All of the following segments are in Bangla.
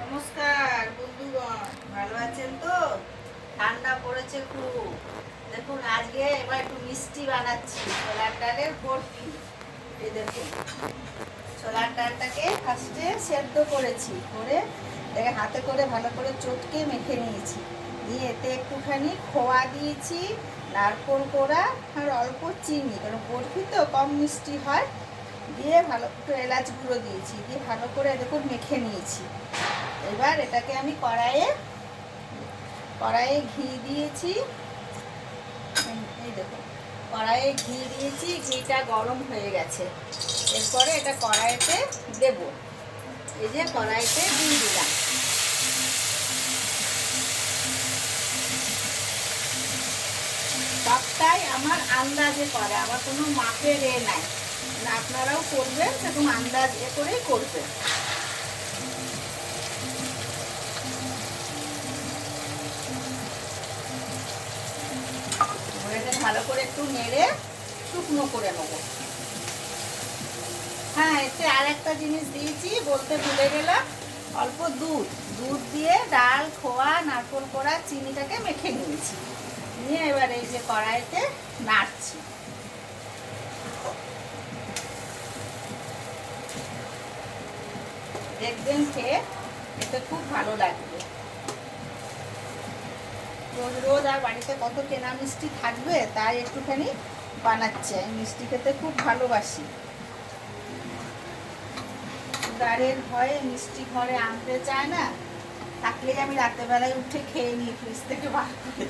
নমস্কার বন্ধুগণ, ভালো আছেন তো? ঠান্ডা পড়েছে খুব। দেখুন আজকে এবার একটু মিষ্টি বানাচ্ছি, ছোলার ডালের বরফি। এই দেখুন, ছোলার ডালটাকে ফার্স্টে সেদ্ধ করেছি, করে এটাকে হাতে করে ভালো করে চটকে মেখে নিয়েছি। দিয়ে এতে একটুখানি খোয়া দিয়েছি, নারকোল কোড়া আর অল্প চিনি, কারণ বরফি তো কম মিষ্টি হয়। দিয়ে ভালো একটু এলাচ গুঁড়ো দিয়েছি, দিয়ে ভালো করে দেখুন মেখে নিয়েছি। এবার এটাকে আমি কড়াইয়ে ঘি দিয়েছি। এই দেখো, কড়াইয়ে ঘি দিয়েছি, ঘিটা গরম হয়ে গেছে। এরপরে এটা কড়াইতে দেব। এই যে কড়াইতে দিয়ে দিলাম। সবটাই আমার আন্দাজে করে, আমার কোনো মাপের নাই। আপনারাও করবেন সেরকম আন্দাজ করেই করবেন। ভালো করে একটু নেড়ে শুকনো করে নেবো। হ্যাঁ, এতে আর একটা জিনিস দিয়েছি, বলতে ভুলে গেলাম। অল্প দুধ দিয়ে ডাল, খোয়া, নারকোল কোড়া, চিনিটাকে মেখে নিয়েছি। নিয়ে এবার এই যে কড়াইতে নাড়ছি। দেখবেন খেয়ে, এতে খুব ভালো লাগবে। রোজ রোজ আর বাড়িতে কত কেনা মিষ্টি থাকবে, তাই একটুখানি বানাচ্ছি। আমি মিষ্টি খেতে খুব ভালোবাসি। সুগারের ভয়ে মিষ্টি ঘরে আনতে চায় না, থাকলেই আমি রাত্রেবেলায় উঠে খেয়ে নিই ফ্রিজ থেকে বার করে।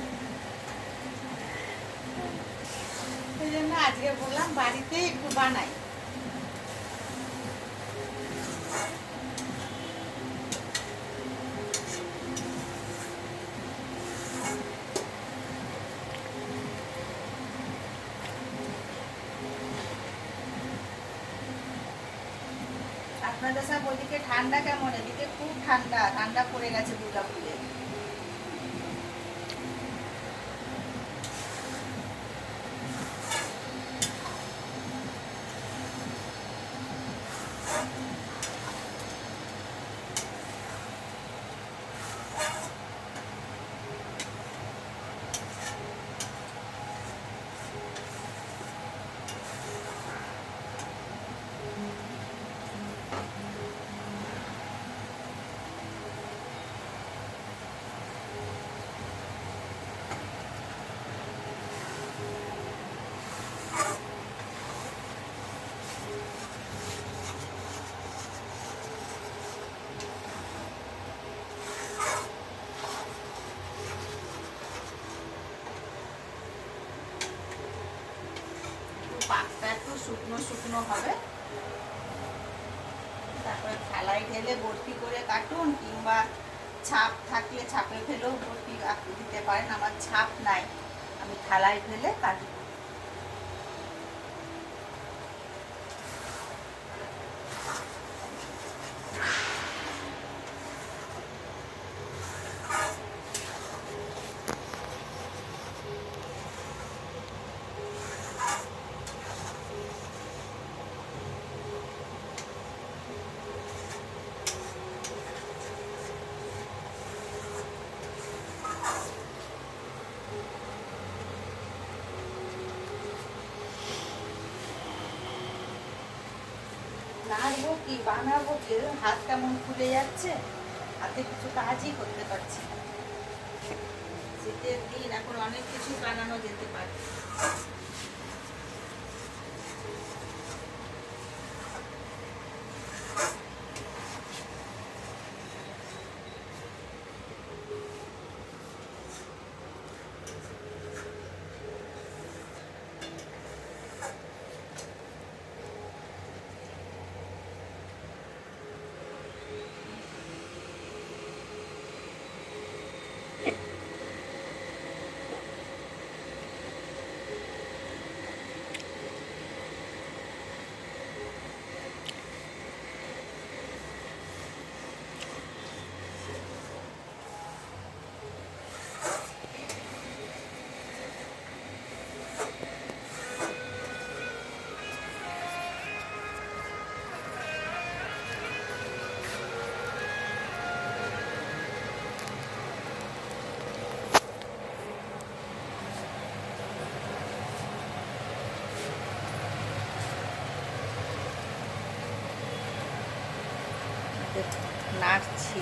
সেই জন্য আজকে বললাম বাড়িতে একটু বানাই। আপনাদের সব ওইদিকে ঠান্ডা কেমন? এদিকে খুব ঠান্ডা, ঠান্ডা পড়ে গেছে দুর্গাপুরে। পাকটা একটু শুকনো শুকনো হবে। তারপরে থালায় ঢেলে বরফি করে কাটুন, কিংবা ছাপ থাকলে ছাপে ফেলেও বরফি দিতে পারেন। আমার ছাপ নাই, আমি থালায় ফেলে কাটি। নাড়বো কি বানাবো কি, হাত কেমন ফুলে যাচ্ছে, হাতে কিছু কাজই করতে পারছি না। শীতের দিন, এখন অনেক কিছু বানানো যেতে পারে। নাড়ছি।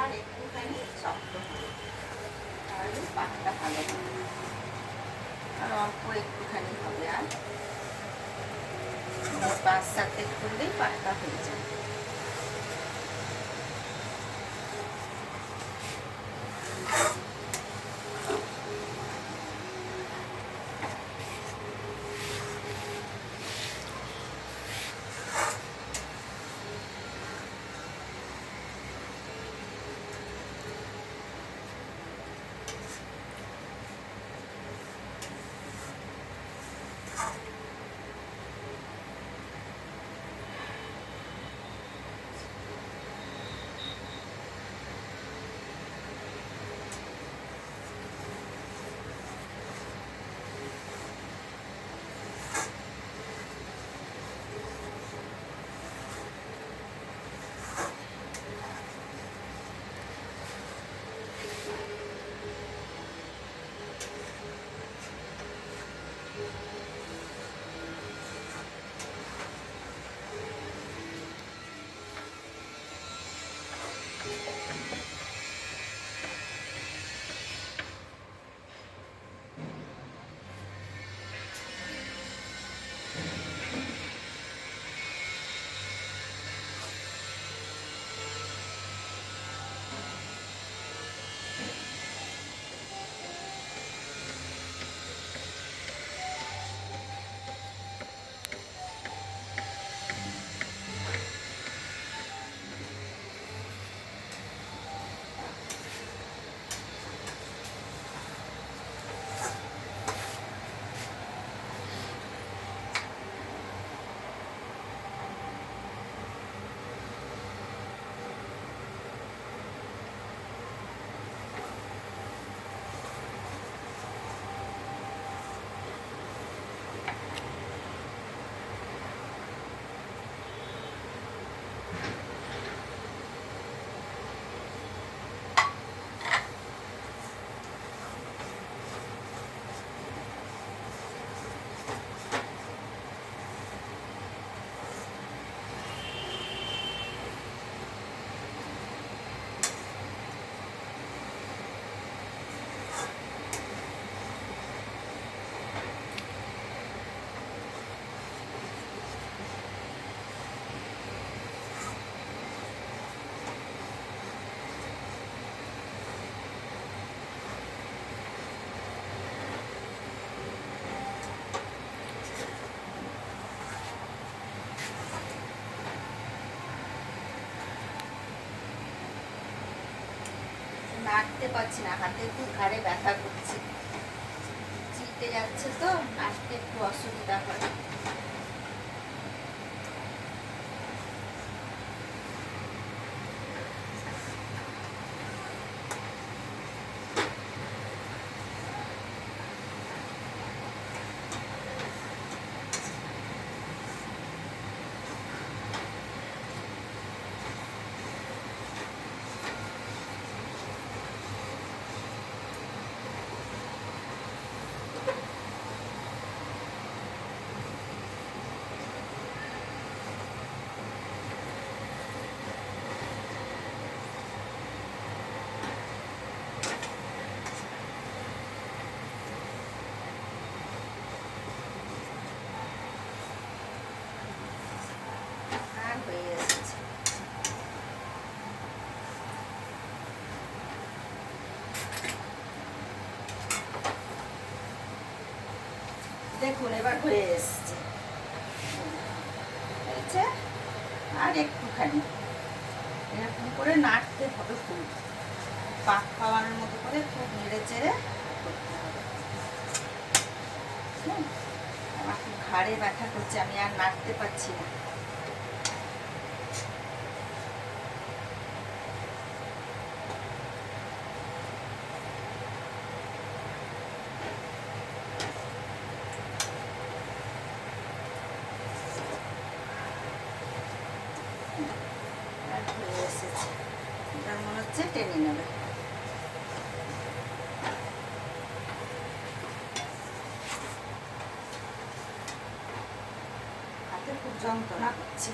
আর একটুখানি শক্ত তাহলে পাকটা ভালো হবে। আর অল্প একটুখানি হবে, আর 5-7 করলেই পাকটা হয়ে যায়। নাড়তে পারছি না, হাতে একটু ঘাড়ে ব্যথা করছে, চিটে যাচ্ছে তো, নাড়তে একটু অসুবিধা হয়। দেখুন এবার হয়ে এসছে, হয়েছে। আর একটুখানি এরকম করে নাড়তে হবে, ফুল পাক খাওয়ানোর মতো করে খুব নেড়ে চেড়ে করতে হবে। আমার খুব ঘাড়ে ব্যথা করছে, আমি আর নাড়তে পারছি না। হয়ে এসেছে, এটা মনে হচ্ছে টেনে নেবে। হাতে খুব যন্ত্রণা করছে।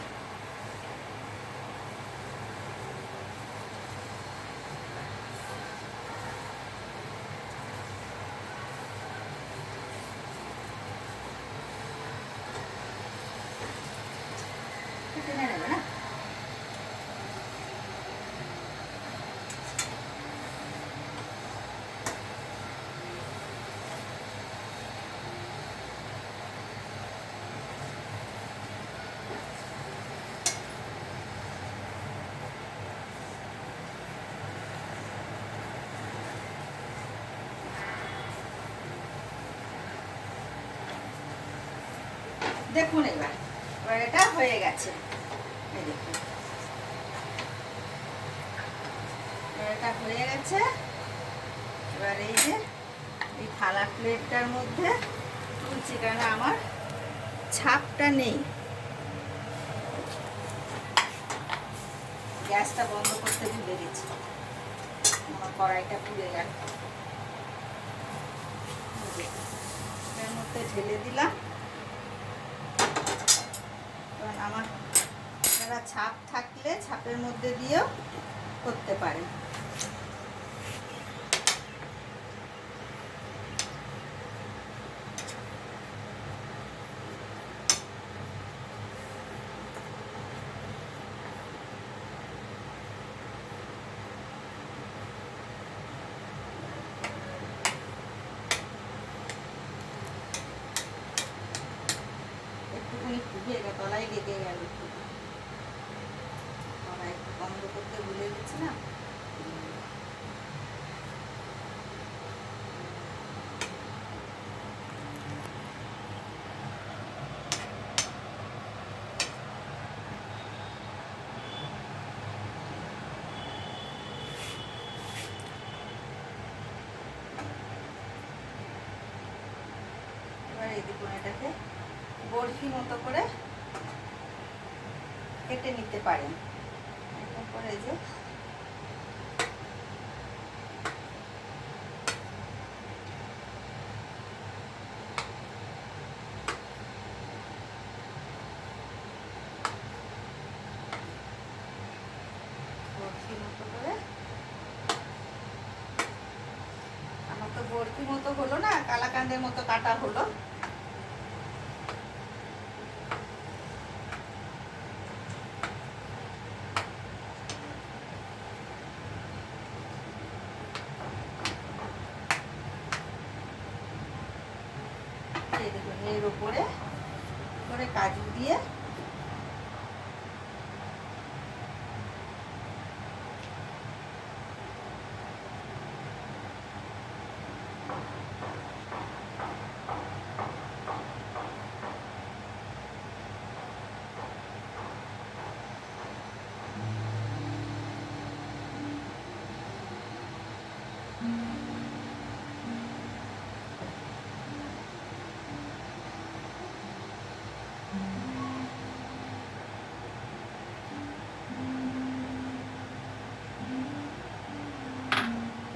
টেনে নেবে না? দেখুন এবার এটা হয়ে গেছে, এই দেখুন এটা হয়ে গেছে। এবার এই যে এই থালা প্লেটটার মধ্যে তুলছি, কারণ আমার ছাপটা নেই। গ্যাসটা বন্ধ করতে ভুলে গেছি, আমার কড়াইটা পুড়ে গেল। এর মধ্যে ঢেলে দিলাম। কারণ আমার আপনারা ছাপ থাকলে ছাপের মধ্যে দিয়েও করতে পারেন। একটুখানি খুবই এটা তলায় লেগে গেল, কড়াই বন্ধ করতে ভুলে গেছি না। এবার এই দেখুন এটাকে বরফি মতো করে কেটে নিতে পারেন। এরকম করে যে বরফি মতো করে, আমার তো বরফি মতো হলো না, কালাকান্দের মতো কাটা হলো। এই দেখুন এর উপরে করে কাজু দিয়ে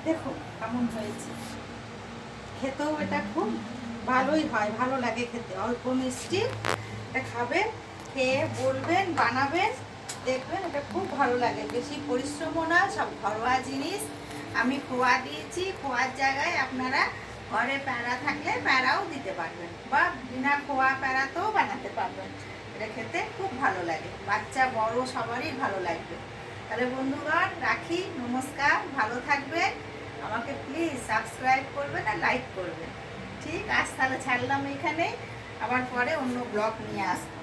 দেখুন কেমন হয়েছে। খেতেও এটা খুব ভালোই হয়, ভালো লাগে খেতে, অল্প মিষ্টি। এটা খাবেন, খেয়ে বলবেন, বানাবেন, দেখবেন এটা খুব ভালো লাগে। বেশি পরিশ্রমও না, সব ঘরোয়া জিনিস। আমি খোয়া দিয়েছি, খোয়ার জায়গায় আপনারা ঘরে প্যাঁড়া থাকলে প্যাঁড়াও দিতে পারবেন, বা বিনা খোয়া প্যাঁড়াতেও বানাতে পারবেন। এটা খেতে খুব ভালো লাগে, বাচ্চা বড় সবারই ভালো লাগবে। তাহলে বন্ধুগণ রাখি, নমস্কার, ভালো থাকবেন। আমাকে প্লিজ সাবস্ক্রাইব করবেন আর লাইক করবেন। ঠিক আজ তাহলে ছাড়লাম এখানে। আবার পরে অন্য ব্লগ নিয়ে আসবো।